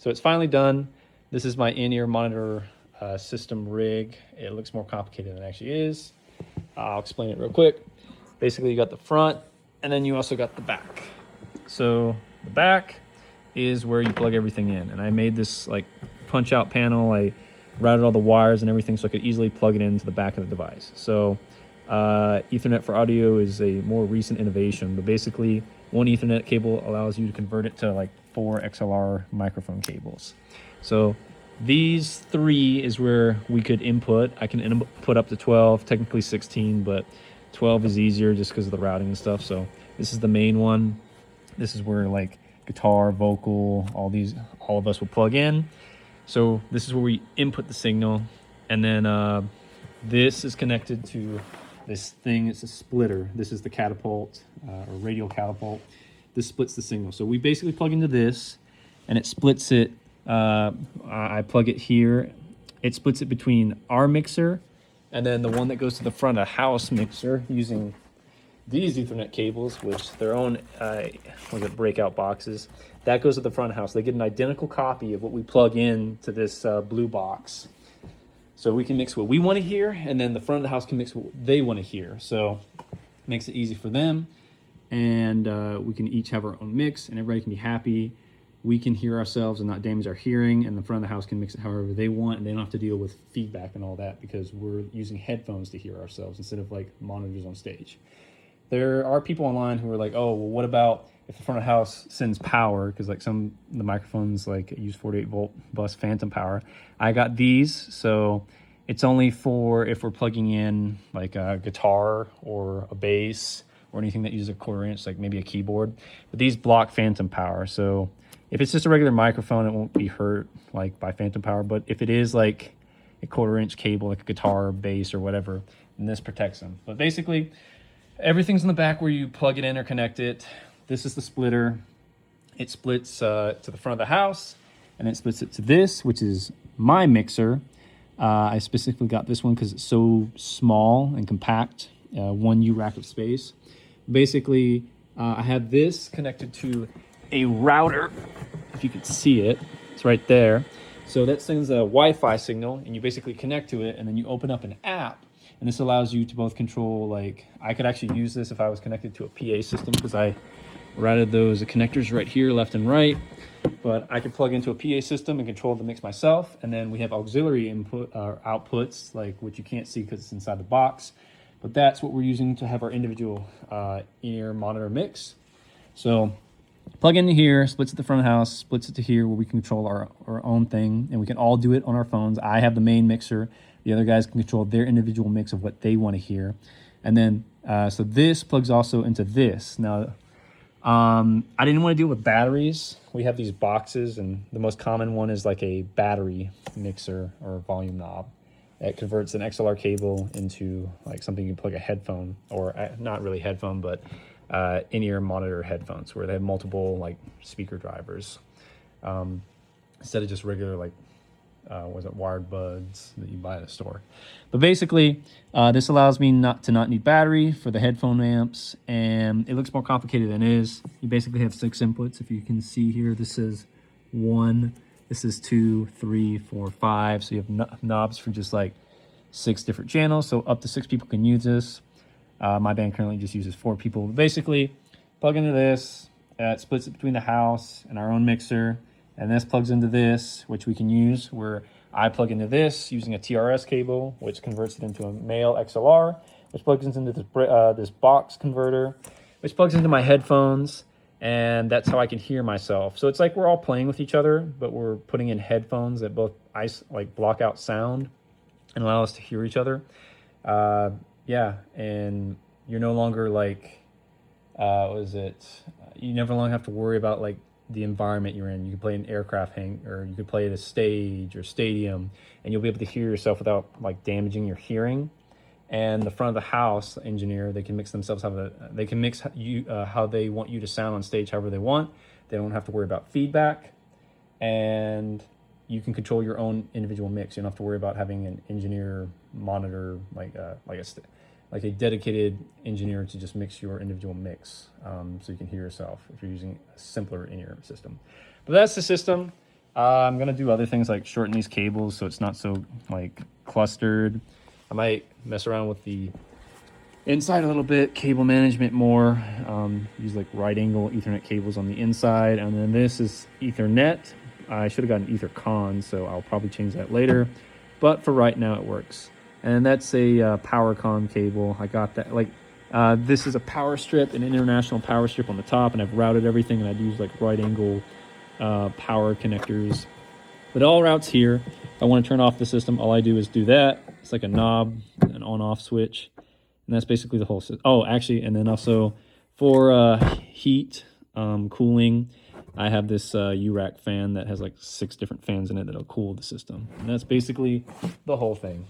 So it's finally done. This is my in-ear monitor system rig. It looks more complicated than it actually is. I'll explain it real quick. Basically, you got the front, and then you also got the back. So the back is where you plug everything in. And I made this like punch out panel. I routed all the wires and everything so I could easily plug it into the back of the device. So Ethernet for audio is a more recent innovation, but basically one Ethernet cable allows you to convert it to like 4 XLR microphone cables. So these 3 is where we could input. I can input up to 12, technically 16, but 12 is easier just because of the routing and stuff. So this is the main one. This is where like guitar, vocal, all of us will plug in. So this is where we input the signal, and then this is connected to this thing. It's a splitter. This is the catapult or radial catapult. This splits the signal. So we basically plug into this, and it splits it. I plug it here. It splits it between our mixer and then the one that goes to the front of house mixer using these Ethernet cables, which their own breakout boxes. That goes to the front of house. They get an identical copy of what we plug in to this blue box. So we can mix what we want to hear, and then the front of the house can mix what they want to hear. So it makes it easy for them, and we can each have our own mix, and everybody can be happy. We can hear ourselves and not damage our hearing, and the front of the house can mix it however they want, and they don't have to deal with feedback and all that because we're using headphones to hear ourselves instead of like monitors on stage. There are people online who are like, oh, well, what about if the front of the house sends power? Because like some of the microphones like use 48 volt bus phantom power. I got these, so it's only for if we're plugging in like a guitar or a bass or anything that uses a 1/4 inch, like maybe a keyboard. But these block phantom power, so if it's just a regular microphone, it won't be hurt like by phantom power. But if it is like a 1/4 inch cable, like a guitar or bass or whatever, then this protects them. But basically, everything's in the back where you plug it in or connect it. This is the splitter. It splits to the front of the house, and it splits it to this, which is my mixer. I specifically got this one because it's so small and compact, 1 U rack of space. Basically, I have this connected to a router. If you could see it, it's right there. So that sends a Wi-Fi signal, and you basically connect to it, and then you open up an app. And this allows you to both control, like, I could actually use this if I was connected to a PA system because I routed those connectors right here, left and right. But I could plug into a PA system and control the mix myself. And then we have auxiliary input outputs, like which you can't see because it's inside the box. But that's what we're using to have our individual in-ear monitor mix. So plug into here, splits at the front of the house, splits it to here where we can control our own thing. And we can all do it on our phones. I have the main mixer. The other guys can control their individual mix of what they want to hear. And then, so this plugs also into this. Now, I didn't want to deal with batteries. We have these boxes, and the most common one is like a battery mixer or volume knob. It converts an XLR cable into like something you can plug a headphone, or not really headphone, but in-ear monitor headphones where they have multiple like speaker drivers instead of just regular like wired buds that you buy at a store. But basically, this allows me not need battery for the headphone amps, and it looks more complicated than it is. You basically have 6 inputs. If you can see here, this is 1, this is 2, 3, 4, 5. So you have knobs for just like 6 different channels. So up to 6 people can use this. My band currently just uses 4 people. But basically, plug into this. It splits it between the house and our own mixer. And this plugs into this, which we can use where I plug into this using a TRS cable, which converts it into a male XLR, which plugs into this box converter, which plugs into my headphones, and that's how I can hear myself. So it's like we're all playing with each other, but we're putting in headphones that both block out sound and allow us to hear each other. Yeah, and you're no longer like, you never long have to worry about like the environment you're in. You can play an aircraft or you could play at a stage or stadium, and you'll be able to hear yourself without like damaging your hearing. And the front of the house engineer, they can mix themselves they can mix how they want you to sound on stage however they want. They don't have to worry about feedback, and you can control your own individual mix. You don't have to worry about having an engineer monitor like a dedicated engineer to just mix your individual mix, so you can hear yourself if you're using a simpler in-ear system. But that's the system. I'm gonna do other things like shorten these cables so it's not so like clustered. I might mess around with the inside a little bit, cable management more, use like right angle Ethernet cables on the inside. And then this is Ethernet. I should have gotten EtherCon, so I'll probably change that later. But for right now, it works. And that's a PowerCon cable. I got that. Like, this is a power strip, an international power strip on the top, and I've routed everything, and I'd use like right angle power connectors. But it all routes here. If I want to turn off the system, all I do is do that. It's like a knob, an on-off switch. And that's basically the whole system. Oh, actually, and then also for heat, cooling, I have this URAC fan that has like 6 different fans in it that'll cool the system. And that's basically the whole thing.